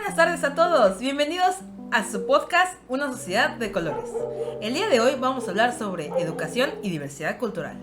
buenas tardes a todos, bienvenidos a su podcast Una Sociedad de Colores. El día de hoy vamos a hablar sobre educación y diversidad cultural.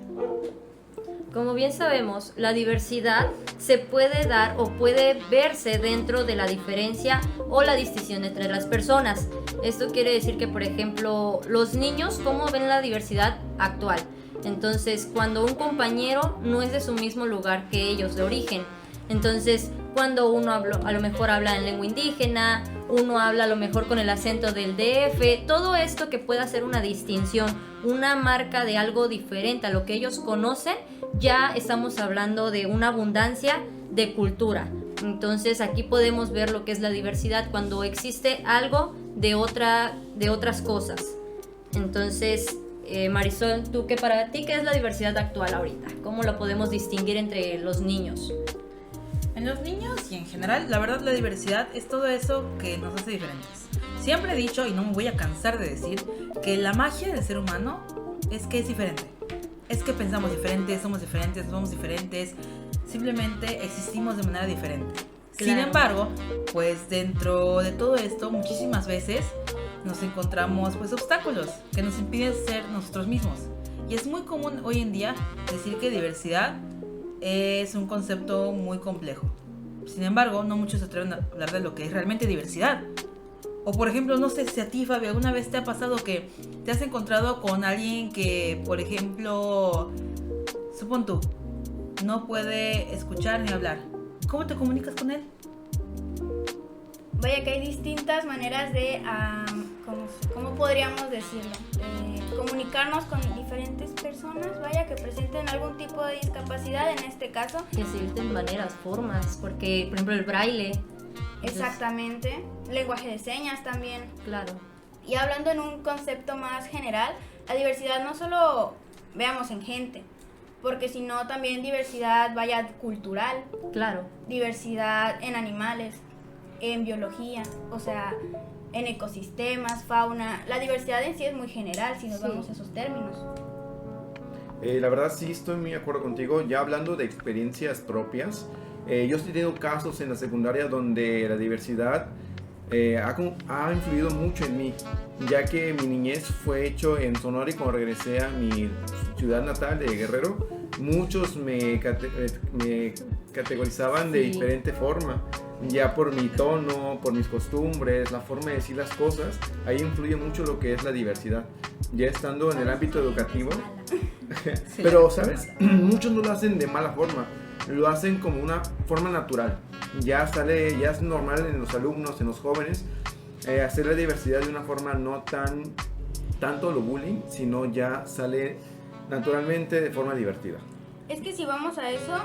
Como bien sabemos, la diversidad se puede dar o puede verse dentro de la diferencia o la distinción entre las personas. Esto quiere decir que, por ejemplo, los niños, ¿cómo ven la diversidad actual? Entonces, cuando un compañero no es de su mismo lugar que ellos de origen, entonces cuando uno a lo mejor habla en lengua indígena, uno habla a lo mejor con el acento del DF, todo esto que pueda ser una distinción, una marca de algo diferente a lo que ellos conocen, ya estamos hablando de una abundancia de cultura. Entonces aquí podemos ver lo que es la diversidad cuando existe algo de otras cosas. Entonces, Marisol, ¿tú para ti qué es la diversidad actual ahorita? ¿Cómo lo podemos distinguir entre los niños? En los niños y en general, la verdad, la diversidad es todo eso que nos hace diferentes. Siempre he dicho, y no me voy a cansar de decir, que la magia del ser humano es que es diferente. Es que pensamos diferentes, somos diferentes, somos diferentes, simplemente existimos de manera diferente. Claro. Sin embargo, pues dentro de todo esto, muchísimas veces nos encontramos pues obstáculos que nos impiden ser nosotros mismos. Y es muy común hoy en día decir que diversidad es un concepto muy complejo. Sin embargo, no muchos se atreven a hablar de lo que es realmente diversidad. O por ejemplo, no sé si a ti, Fabio, ¿alguna vez te ha pasado que te has encontrado con alguien que, por ejemplo, supón tú, no puede escuchar ni hablar? ¿Cómo te comunicas con él? Vaya que hay distintas maneras de, ¿cómo podríamos decirlo? Comunicarnos con diferentes personas, vaya, que presenten algún tipo de discapacidad en este caso. Que se existen maneras, formas, porque por ejemplo el braille. Exactamente, lenguaje de señas también. Claro. Y hablando en un concepto más general, la diversidad no solo veamos en gente, porque sino también diversidad, vaya, cultural. Claro. Diversidad en animales, en biología, o sea, en ecosistemas, fauna. La diversidad en sí es muy general si nos vamos a esos términos. La verdad sí estoy muy de acuerdo contigo. Ya hablando de experiencias propias, yo he tenido casos en la secundaria donde la diversidad ha influido mucho en mí, ya que mi niñez fue hecho en Sonora y cuando regresé a mi ciudad natal de Guerrero, muchos me categorizaban de diferente forma, ya por mi tono, por mis costumbres, la forma de decir las cosas. Ahí influye mucho lo que es la diversidad, ya estando en el ámbito educativo. Pero, ¿sabes? Muchos no lo hacen de mala forma, lo hacen como una forma natural. Ya es normal en los alumnos, en los jóvenes, hacer la diversidad de una forma no tanto lo bullying, sino ya sale naturalmente de forma divertida. Es que si vamos a eso,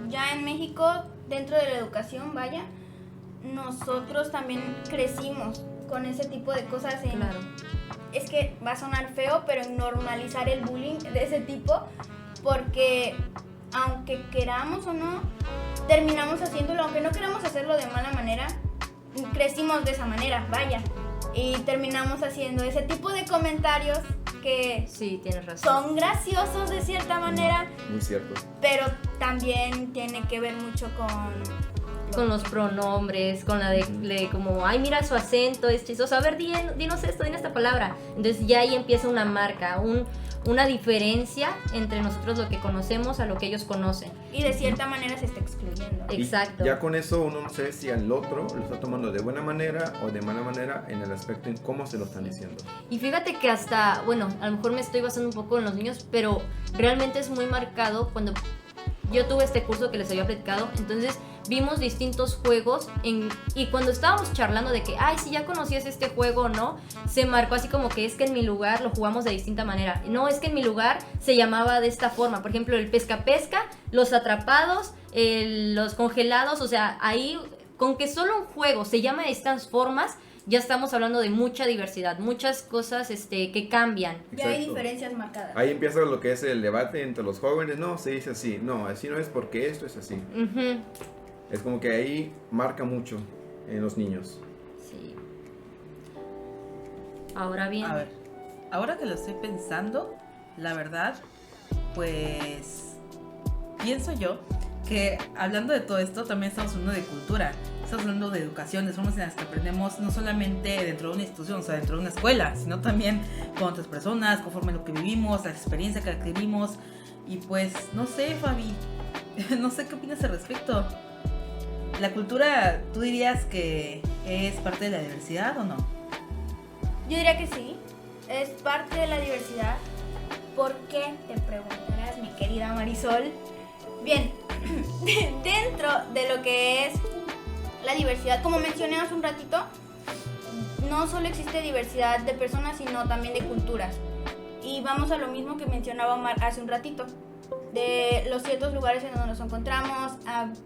ya en México, dentro de la educación, vaya, nosotros también crecimos con ese tipo de cosas. Claro. Es que va a sonar feo, pero en normalizar el bullying de ese tipo, porque aunque queramos o no, terminamos haciéndolo, aunque no queramos hacerlo de mala manera, crecimos de esa manera, vaya, y terminamos haciendo ese tipo de comentarios que sí, tienes razón, son graciosos de cierta manera. Muy cierto. Pero también tiene que ver mucho con los pronombres, con la de como, ay, mira su acento, es chistoso, a ver, dinos esta palabra. Entonces ya ahí empieza una marca, una diferencia entre nosotros lo que conocemos a lo que ellos conocen. Y de cierta manera se está excluyendo. Exacto. Y ya con eso uno no sabe si al otro lo está tomando de buena manera o de mala manera en el aspecto en cómo se lo están diciendo. Y fíjate que hasta, bueno, a lo mejor me estoy basando un poco en los niños, pero realmente es muy marcado cuando yo tuve este curso que les había platicado, entonces vimos distintos juegos y cuando estábamos charlando de que, ay, si ya conocías este juego, ¿no? Se marcó así como que es que en mi lugar lo jugamos de distinta manera. No, es que en mi lugar se llamaba de esta forma. Por ejemplo, el pesca-pesca, los atrapados, los congelados, o sea, ahí con que solo un juego se llama de estas formas, ya estamos hablando de mucha diversidad, muchas cosas que cambian. Ya hay diferencias marcadas. Ahí empieza lo que es el debate entre los jóvenes. No, se dice así. No, así no es porque esto es así. Uh-huh. Es como que ahí marca mucho en los niños. Sí. Ahora bien. A ver, ahora que lo estoy pensando, la verdad, pues pienso yo que hablando de todo esto también estamos hablando de cultura. estamos hablando de educación, de formas en las que aprendemos no solamente dentro de una institución, o sea, dentro de una escuela, sino también con otras personas, conforme a lo que vivimos, la experiencia que adquirimos. Y pues, no sé, Fabi, no sé qué opinas al respecto. ¿La cultura, tú dirías que es parte de la diversidad o no? Yo diría que sí, es parte de la diversidad. ¿Por qué? Te preguntarás, mi querida Marisol. Bien, dentro de lo que es la diversidad, como mencioné hace un ratito, no solo existe diversidad de personas, sino también de culturas. Y vamos a lo mismo que mencionaba Omar hace un ratito, de los ciertos lugares en donde nos encontramos,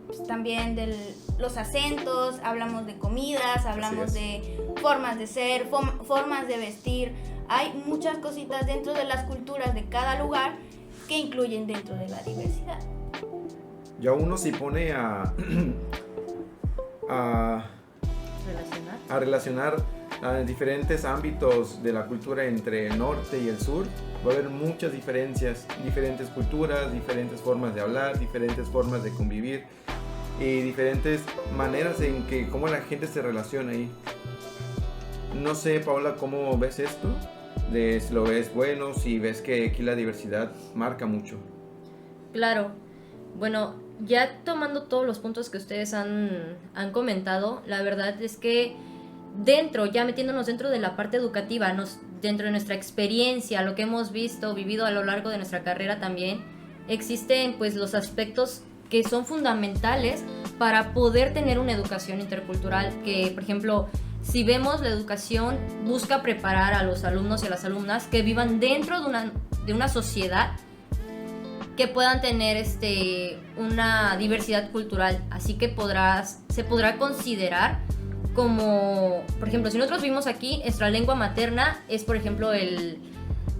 pues también de los acentos, hablamos de comidas, hablamos de formas de ser, formas de vestir. Hay muchas cositas dentro de las culturas de cada lugar que incluyen dentro de la diversidad. Ya uno se pone a relacionar diferentes ámbitos de la cultura entre el norte y el sur. Va a haber muchas diferencias, diferentes culturas, diferentes formas de hablar, diferentes formas de convivir y diferentes maneras en que cómo la gente se relaciona ahí. No sé, Paola, ¿cómo ves esto? Si lo ves bueno, si ves que aquí la diversidad marca mucho. Claro, bueno, ya tomando todos los puntos que ustedes han comentado, la verdad es que ya metiéndonos dentro de la parte educativa, dentro de nuestra experiencia, lo que hemos vivido a lo largo de nuestra carrera también, existen pues los aspectos que son fundamentales para poder tener una educación intercultural, que por ejemplo, si vemos la educación busca preparar a los alumnos y a las alumnas que vivan dentro de una sociedad que puedan tener una diversidad cultural, así que se podrá considerar como, por ejemplo, si nosotros vivimos aquí, nuestra lengua materna es, por ejemplo,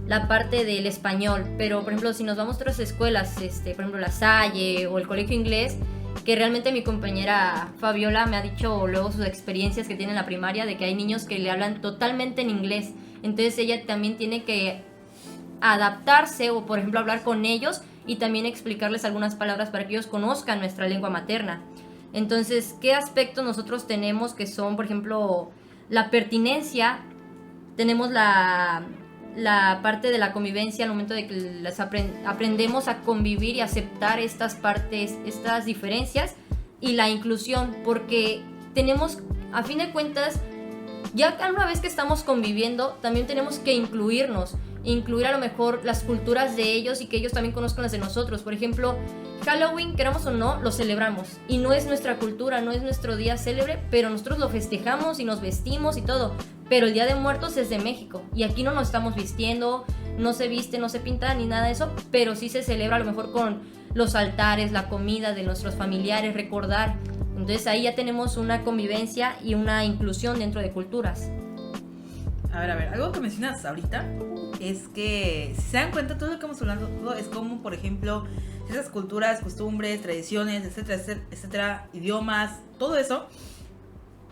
la parte del español, pero, por ejemplo, si nos vamos a otras escuelas, por ejemplo, la Salle o el colegio inglés, que realmente mi compañera Fabiola me ha dicho luego sus experiencias que tiene en la primaria, de que hay niños que le hablan totalmente en inglés, entonces ella también tiene que adaptarse o, por ejemplo, hablar con ellos y también explicarles algunas palabras para que ellos conozcan nuestra lengua materna. Entonces, ¿qué aspectos nosotros tenemos que son, por ejemplo, la pertinencia? Tenemos la parte de la convivencia al momento de que aprendemos a convivir y aceptar estas partes, estas diferencias, y la inclusión, porque tenemos, a fin de cuentas, ya una vez que estamos conviviendo, también tenemos que incluir a lo mejor las culturas de ellos y que ellos también conozcan las de nosotros. Por ejemplo, Halloween, queramos o no, lo celebramos y no es nuestra cultura, no es nuestro día célebre, pero nosotros lo festejamos y nos vestimos y todo. Pero el Día de Muertos es de México y aquí no nos estamos vistiendo, no se viste, no se pinta ni nada de eso, pero sí se celebra a lo mejor con los altares, la comida de nuestros familiares, recordar. Entonces ahí ya tenemos una convivencia y una inclusión dentro de culturas. A ver, algo que mencionas ahorita es que, si se dan cuenta, todo lo que hemos hablado todo es como, por ejemplo, esas culturas, costumbres, tradiciones, etcétera, etcétera, idiomas, todo eso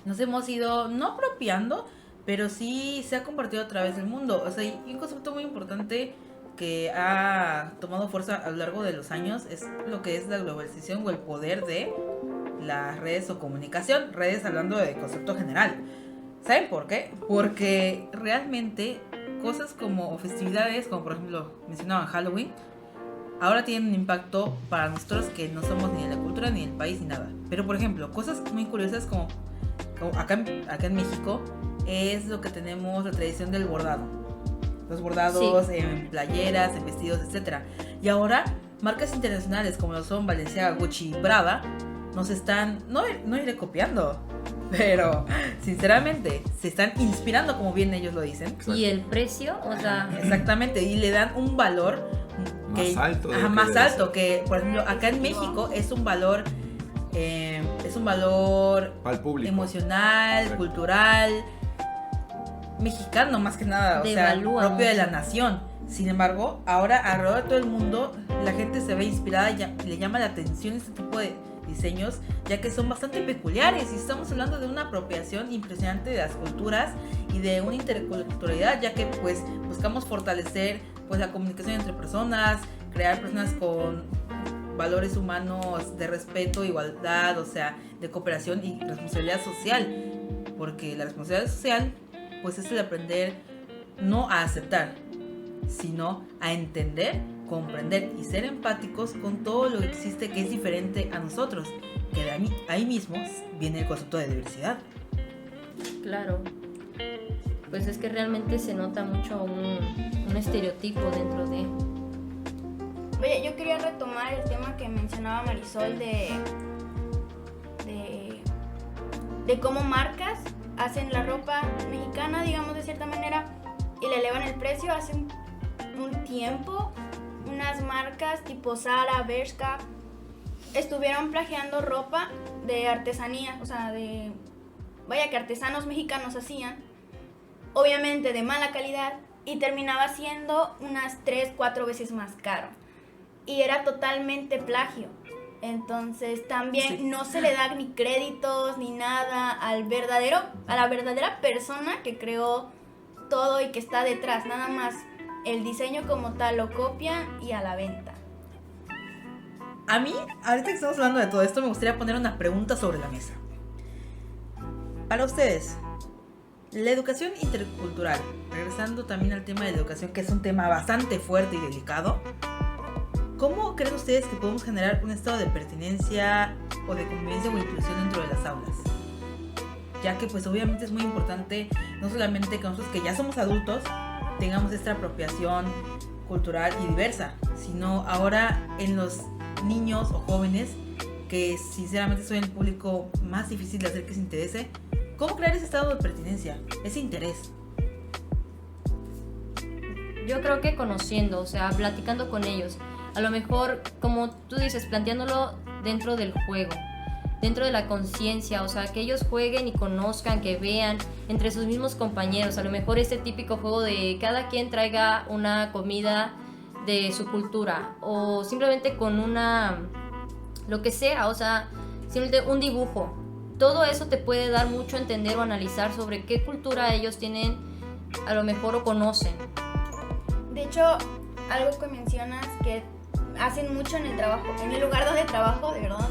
nos hemos ido, no apropiando, pero sí se ha compartido a través del mundo. O sea, y un concepto muy importante que ha tomado fuerza a lo largo de los años es lo que es la globalización o el poder de las redes o comunicación, redes hablando de concepto general. ¿Saben por qué? Porque realmente cosas como festividades, como por ejemplo mencionaban Halloween, ahora tienen un impacto para nosotros que no somos ni de la cultura, ni del país, ni nada. Pero por ejemplo, cosas muy curiosas como acá en México es lo que tenemos, la tradición del bordado. Los bordados sí, en playeras, en vestidos, etc. Y ahora marcas internacionales como lo son Balenciaga, Gucci, Prada nos están, no iré copiando, pero sinceramente se están inspirando, como bien ellos lo dicen. Y el precio, o sea, exactamente, y le dan un valor que, más alto que, por ejemplo, acá en México es un valor al público, emocional, exacto, cultural, mexicano más que nada, o sea, propio de la nación. Sin embargo, ahora alrededor de todo el mundo la gente se ve inspirada y le llama la atención este tipo de diseños, ya que son bastante peculiares y estamos hablando de una apropiación impresionante de las culturas y de una interculturalidad, ya que pues buscamos fortalecer pues la comunicación entre personas, crear personas con valores humanos de respeto, igualdad, o sea, de cooperación y responsabilidad social. Porque la responsabilidad social, pues es el aprender no a aceptar, sino a entender, comprender y ser empáticos con todo lo que existe que es diferente a nosotros. Que de ahí mismo viene el concepto de diversidad. Claro. Pues es que realmente se nota mucho un estereotipo dentro de... Oye, yo quería retomar el tema que mencionaba Marisol de cómo marcas hacen la ropa mexicana, digamos de cierta manera, y le elevan el precio. Hace un tiempo, unas marcas tipo Zara, Bershka, estuvieron plagiando ropa de artesanía, o sea, que artesanos mexicanos hacían, obviamente de mala calidad, y terminaba siendo unas 3-4 veces más caro. Y era totalmente plagio. Entonces también no se le da ni créditos ni nada a la verdadera persona que creó todo y que está detrás. Nada más el diseño como tal lo copian y a la venta. A mí, ahorita que estamos hablando de todo esto, me gustaría poner una pregunta sobre la mesa. Para ustedes, la educación intercultural, regresando también al tema de la educación, que es un tema bastante fuerte y delicado, ¿cómo creen ustedes que podemos generar un estado de pertenencia o de convivencia o inclusión dentro de las aulas? Ya que pues obviamente es muy importante no solamente que nosotros que ya somos adultos tengamos esta apropiación cultural y diversa, sino ahora en los niños o jóvenes, que sinceramente son el público más difícil de hacer que se interese. ¿Cómo crear ese estado de pertenencia, ese interés? Yo creo que conociendo, o sea, platicando con ellos. A lo mejor, como tú dices, planteándolo dentro del juego, dentro de la conciencia, o sea, que ellos jueguen y conozcan, que vean entre sus mismos compañeros. A lo mejor este típico juego de cada quien traiga una comida de su cultura, o simplemente con lo que sea, o sea, simplemente un dibujo. Todo eso te puede dar mucho a entender o analizar sobre qué cultura ellos tienen, a lo mejor, o conocen. De hecho, algo que mencionas que hacen mucho en el trabajo, en el lugar donde trabajo, de verdad,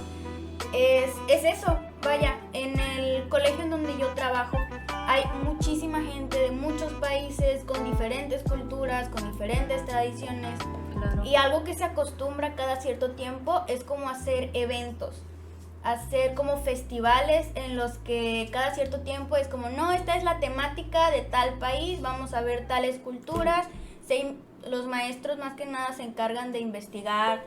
es eso. Vaya, en el colegio en donde yo trabajo hay muchísima gente de muchos países con diferentes culturas, con diferentes tradiciones. Claro. Y algo que se acostumbra cada cierto tiempo es como hacer eventos, hacer como festivales en los que cada cierto tiempo es como, no, esta es la temática de tal país, vamos a ver tales culturas. Los maestros más que nada se encargan de investigar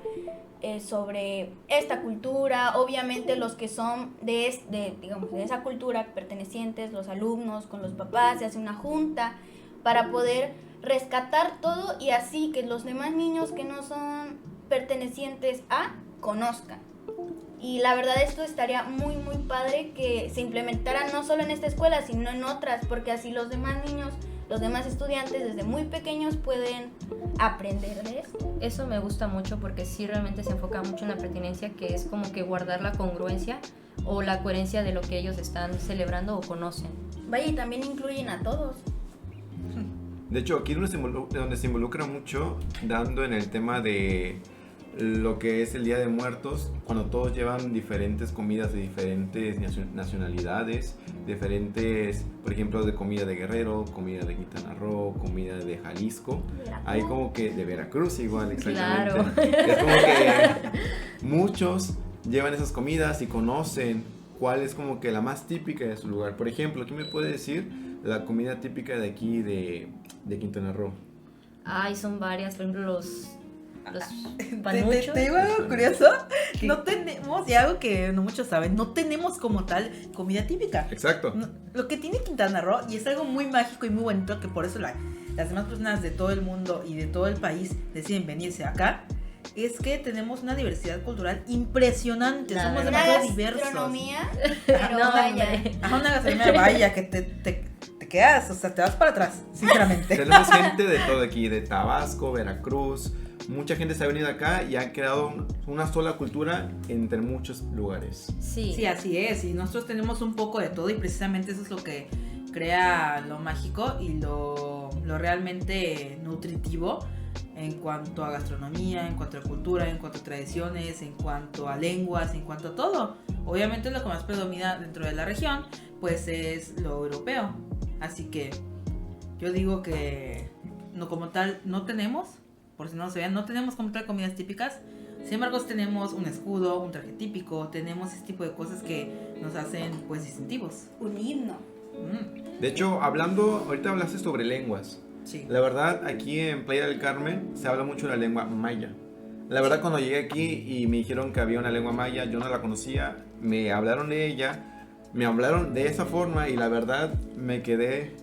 sobre esta cultura. Obviamente los que son digamos, de esa cultura pertenecientes, los alumnos con los papás, se hace una junta para poder rescatar todo y así que los demás niños que no son pertenecientes conozcan. Y la verdad esto estaría muy muy padre que se implementara no solo en esta escuela sino en otras, porque así los demás niños, los demás estudiantes desde muy pequeños pueden aprender de eso. Eso me gusta mucho porque sí realmente se enfoca mucho en la pertinencia, que es como que guardar la congruencia o la coherencia de lo que ellos están celebrando o conocen. Vaya, y también incluyen a todos. De hecho, aquí donde se involucra mucho, dando en el tema de lo que es el Día de Muertos, cuando todos llevan diferentes comidas de diferentes nacionalidades, diferentes, por ejemplo, de comida de Guerrero, comida de Quintana Roo, comida de Jalisco, hay como que de Veracruz igual, exactamente. Claro. Es como que muchos llevan esas comidas y conocen cuál es como que la más típica de su lugar. Por ejemplo, ¿qué me puede decir la comida típica de aquí de Quintana Roo? Ay, son varias, por ejemplo los panuchos. ¿Te digo algo curioso? No tenemos, y algo que no muchos saben, no tenemos como tal comida típica. Exacto. Lo que tiene Quintana Roo, y es algo muy mágico y muy bonito, que por eso las demás personas de todo el mundo y de todo el país deciden venirse acá, es que tenemos una diversidad cultural impresionante. Somos demasiado diversos. Gastronomía, pero No, vaya. Una gastronomía, vaya, que te quedas, o sea, te vas para atrás, sinceramente. Tenemos gente de todo aquí, de Tabasco, Veracruz. Mucha gente se ha venido acá y ha creado una sola cultura entre muchos lugares. Sí. Sí, así es. Y nosotros tenemos un poco de todo y precisamente eso es lo que crea lo mágico y lo lo realmente nutritivo en cuanto a gastronomía, en cuanto a cultura, en cuanto a tradiciones, en cuanto a lenguas, en cuanto a todo. Obviamente lo que más predomina dentro de la región pues es lo europeo. Así que yo digo que no, como tal no tenemos, por si no lo sabían, no tenemos como tal comidas típicas. Sin embargo, tenemos un escudo, un traje típico, tenemos ese tipo de cosas que nos hacen pues distintivos. Un himno. De hecho, ahorita hablaste sobre lenguas. Sí. La verdad, aquí en Playa del Carmen se habla mucho de la lengua maya. La verdad, cuando llegué aquí y me dijeron que había una lengua maya, yo no la conocía, me hablaron de ella, me hablaron de esa forma y la verdad me quedé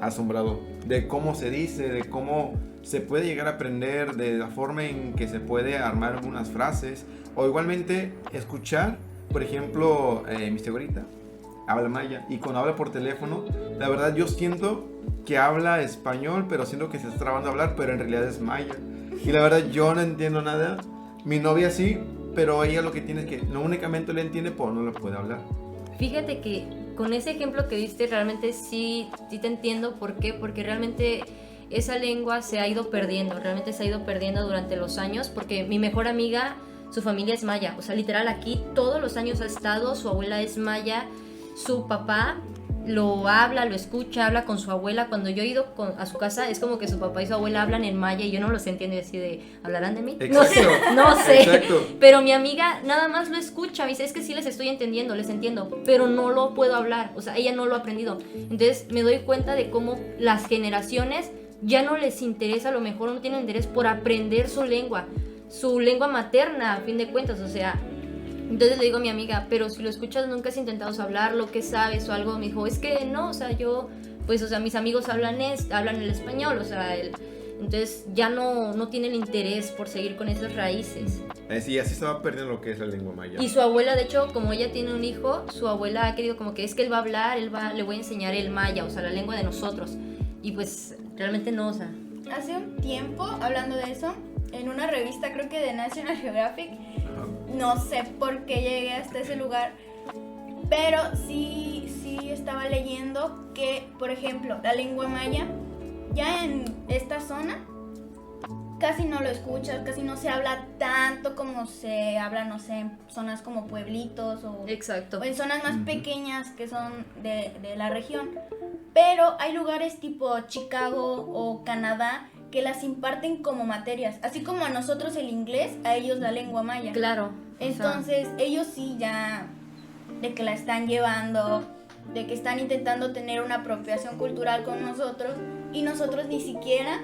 asombrado de cómo se dice, de cómo se puede llegar a aprender, de la forma en que se puede armar algunas frases, o igualmente escuchar, por ejemplo, mi segurita habla maya, y cuando habla por teléfono, la verdad yo siento que habla español, pero siento que se está trabando a hablar, pero en realidad es maya, y la verdad yo no entiendo nada. Mi novia sí, pero ella lo que tiene es que no únicamente le entiende, pero no lo puede hablar. Fíjate que con ese ejemplo que diste realmente sí te entiendo. ¿Por qué? Porque realmente esa lengua se ha ido perdiendo, realmente se ha ido perdiendo durante los años, porque mi mejor amiga, su familia es maya, o sea, literal aquí todos los años ha estado, su abuela es maya, su papá lo habla, lo escucha, habla con su abuela. Cuando yo he ido a su casa es como que su papá y su abuela hablan en maya y yo no los entiendo, y así de, ¿hablarán de mí? Exacto, no sé, exacto. pero mi amiga nada más lo escucha, me dice, es que sí les estoy entendiendo, les entiendo, pero no lo puedo hablar, o sea, ella no lo ha aprendido. Entonces me doy cuenta de cómo las generaciones ya no les interesa, a lo mejor no tienen interés por aprender su lengua materna, a fin de cuentas, o sea. Entonces le digo a mi amiga, pero si lo escuchas, ¿nunca has intentado hablar lo que sabes o algo? Me dijo, es que no, o sea, yo, pues, o sea, mis amigos hablan el español, o sea, entonces ya no tienen interés por seguir con esas raíces. Sí, así se va perdiendo lo que es la lengua maya. Y su abuela, de hecho, como ella tiene un hijo, su abuela ha querido como que es que él va a hablar, le voy a enseñar el maya, o sea, la lengua de nosotros. Y pues, realmente no, o sea. Hace un tiempo, hablando de eso, en una revista, creo que de National Geographic, no sé por qué llegué hasta ese lugar, pero sí estaba leyendo que, por ejemplo, la lengua maya, ya en esta zona, casi no lo escuchas, casi no se habla tanto como se habla, no sé, en zonas como pueblitos Exacto. o en zonas más pequeñas que son de la región. Pero hay lugares tipo Chicago o Canadá que las imparten como materias, así como a nosotros el inglés, a ellos la lengua maya. Claro. Entonces, ellos sí ya de que la están llevando, de que están intentando tener una apropiación cultural con nosotros y nosotros ni siquiera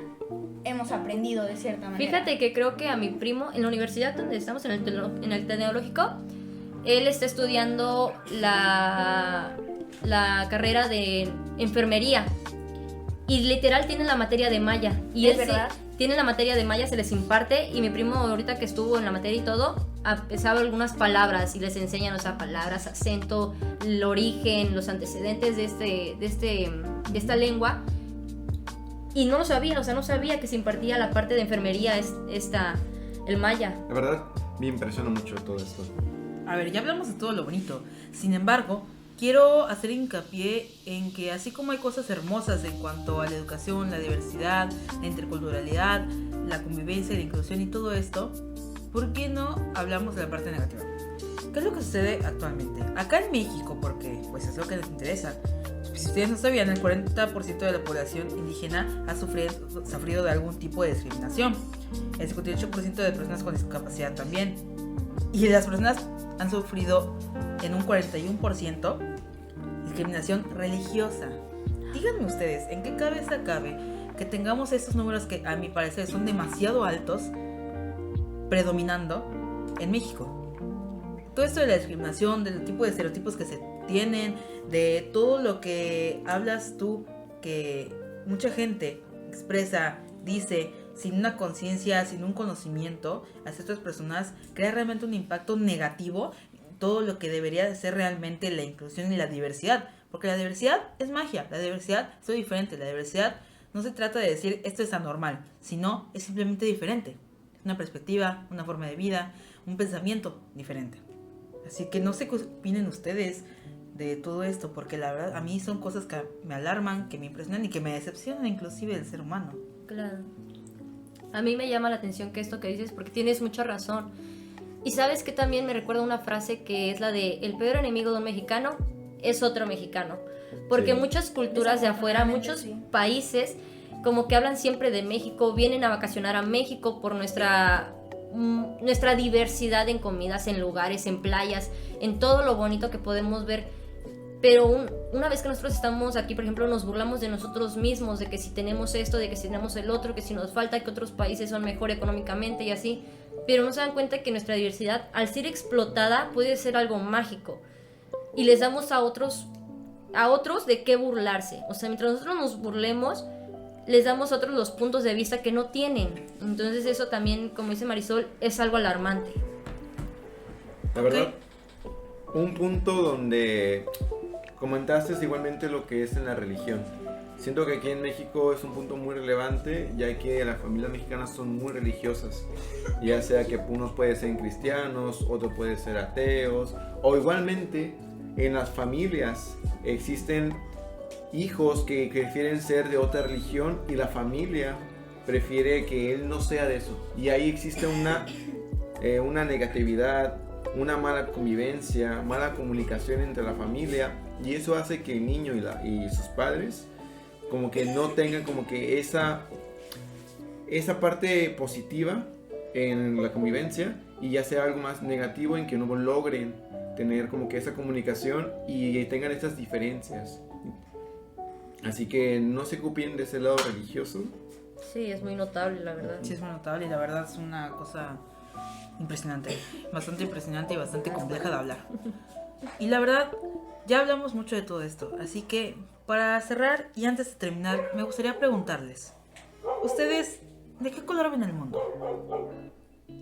hemos aprendido de cierta manera. Fíjate que creo que a mi primo, en la universidad donde estamos, en el tecnológico, él está estudiando la carrera de enfermería. Y literal tienen la materia de maya. Y ¿Es verdad? Tienen la materia de maya, se les imparte. Y mi primo ahorita que estuvo en la materia y todo, sabe algunas palabras y les enseñan, o sea, palabras, acento, el origen, los antecedentes de esta lengua. Y no lo sabía, o sea, no sabía que se impartía la parte de enfermería, el maya. La verdad, me impresiona mucho todo esto. A ver, ya hablamos de todo lo bonito. Sin embargo, quiero hacer hincapié en que así como hay cosas hermosas en cuanto a la educación, la diversidad, la interculturalidad, la convivencia, la inclusión y todo esto, ¿por qué no hablamos de la parte negativa? ¿Qué es lo que sucede actualmente? Acá en México, porque pues es lo que les interesa. Si ustedes no sabían, el 40% de la población indígena ha sufrido de algún tipo de discriminación. El 58% de personas con discapacidad también. Y las personas han sufrido en un 41% discriminación religiosa. Díganme ustedes, ¿en qué cabeza cabe que tengamos estos números que a mi parecer son demasiado altos predominando en México? Todo esto de la discriminación, del tipo de estereotipos que se tienen, de todo lo que hablas tú, que mucha gente expresa, dice, sin una conciencia, sin un conocimiento hacia estas personas, crea realmente un impacto negativo en todo lo que debería de ser realmente la inclusión y la diversidad. Porque la diversidad es magia, la diversidad es diferente, la diversidad no se trata de decir esto es anormal, sino es simplemente diferente. Es una perspectiva, una forma de vida, un pensamiento diferente. Así que no sé qué opinen ustedes de todo esto, porque la verdad a mí son cosas que me alarman, que me impresionan y que me decepcionan inclusive del ser humano. Claro. A mí me llama la atención que esto que dices, porque tienes mucha razón. Y sabes que también me recuerda una frase que es la de: el peor enemigo de un mexicano es otro mexicano. Porque Sí. muchas culturas de afuera, muchos países, como que hablan siempre de México, vienen a vacacionar a México por nuestra diversidad en comidas, en lugares, en playas, en todo lo bonito que podemos ver. Pero una vez que nosotros estamos aquí, por ejemplo, nos burlamos de nosotros mismos, de que si tenemos esto, de que si tenemos el otro, que si nos falta, que otros países son mejor económicamente y así. Pero no se dan cuenta que nuestra diversidad, al ser explotada, puede ser algo mágico. Y les damos a otros de qué burlarse. O sea, mientras nosotros nos burlemos, les damos a otros los puntos de vista que no tienen. Entonces eso también, como dice Marisol, es algo alarmante. La verdad, un punto donde comentaste es igualmente lo que es en la religión. Siento que aquí en México es un punto muy relevante, ya que las familias mexicanas son muy religiosas. Ya sea que unos pueden ser cristianos, otros pueden ser ateos, o igualmente en las familias existen hijos que prefieren ser de otra religión y la familia prefiere que él no sea de eso. Y ahí existe una negatividad, una mala convivencia, mala comunicación entre la familia, y eso hace que el niño y sus padres como que no tengan como que esa parte positiva en la convivencia, y ya sea algo más negativo en que no logren tener como que esa comunicación y tengan estas diferencias. Así que no se ocupien de ese lado religioso. Sí, es muy notable, la verdad. Sí, es muy notable y la verdad es una cosa impresionante, bastante impresionante y bastante compleja de hablar. Y la verdad, ya hablamos mucho de todo esto, así que para cerrar y antes de terminar, me gustaría preguntarles, ¿ustedes de qué color ven el mundo?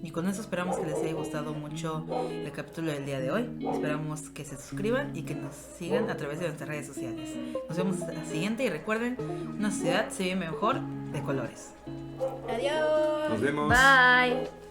Y con eso esperamos que les haya gustado mucho el capítulo del día de hoy. Esperamos que se suscriban y que nos sigan a través de nuestras redes sociales. Nos vemos a la siguiente y recuerden, una sociedad se ve mejor de colores. Adiós. Nos vemos. Bye.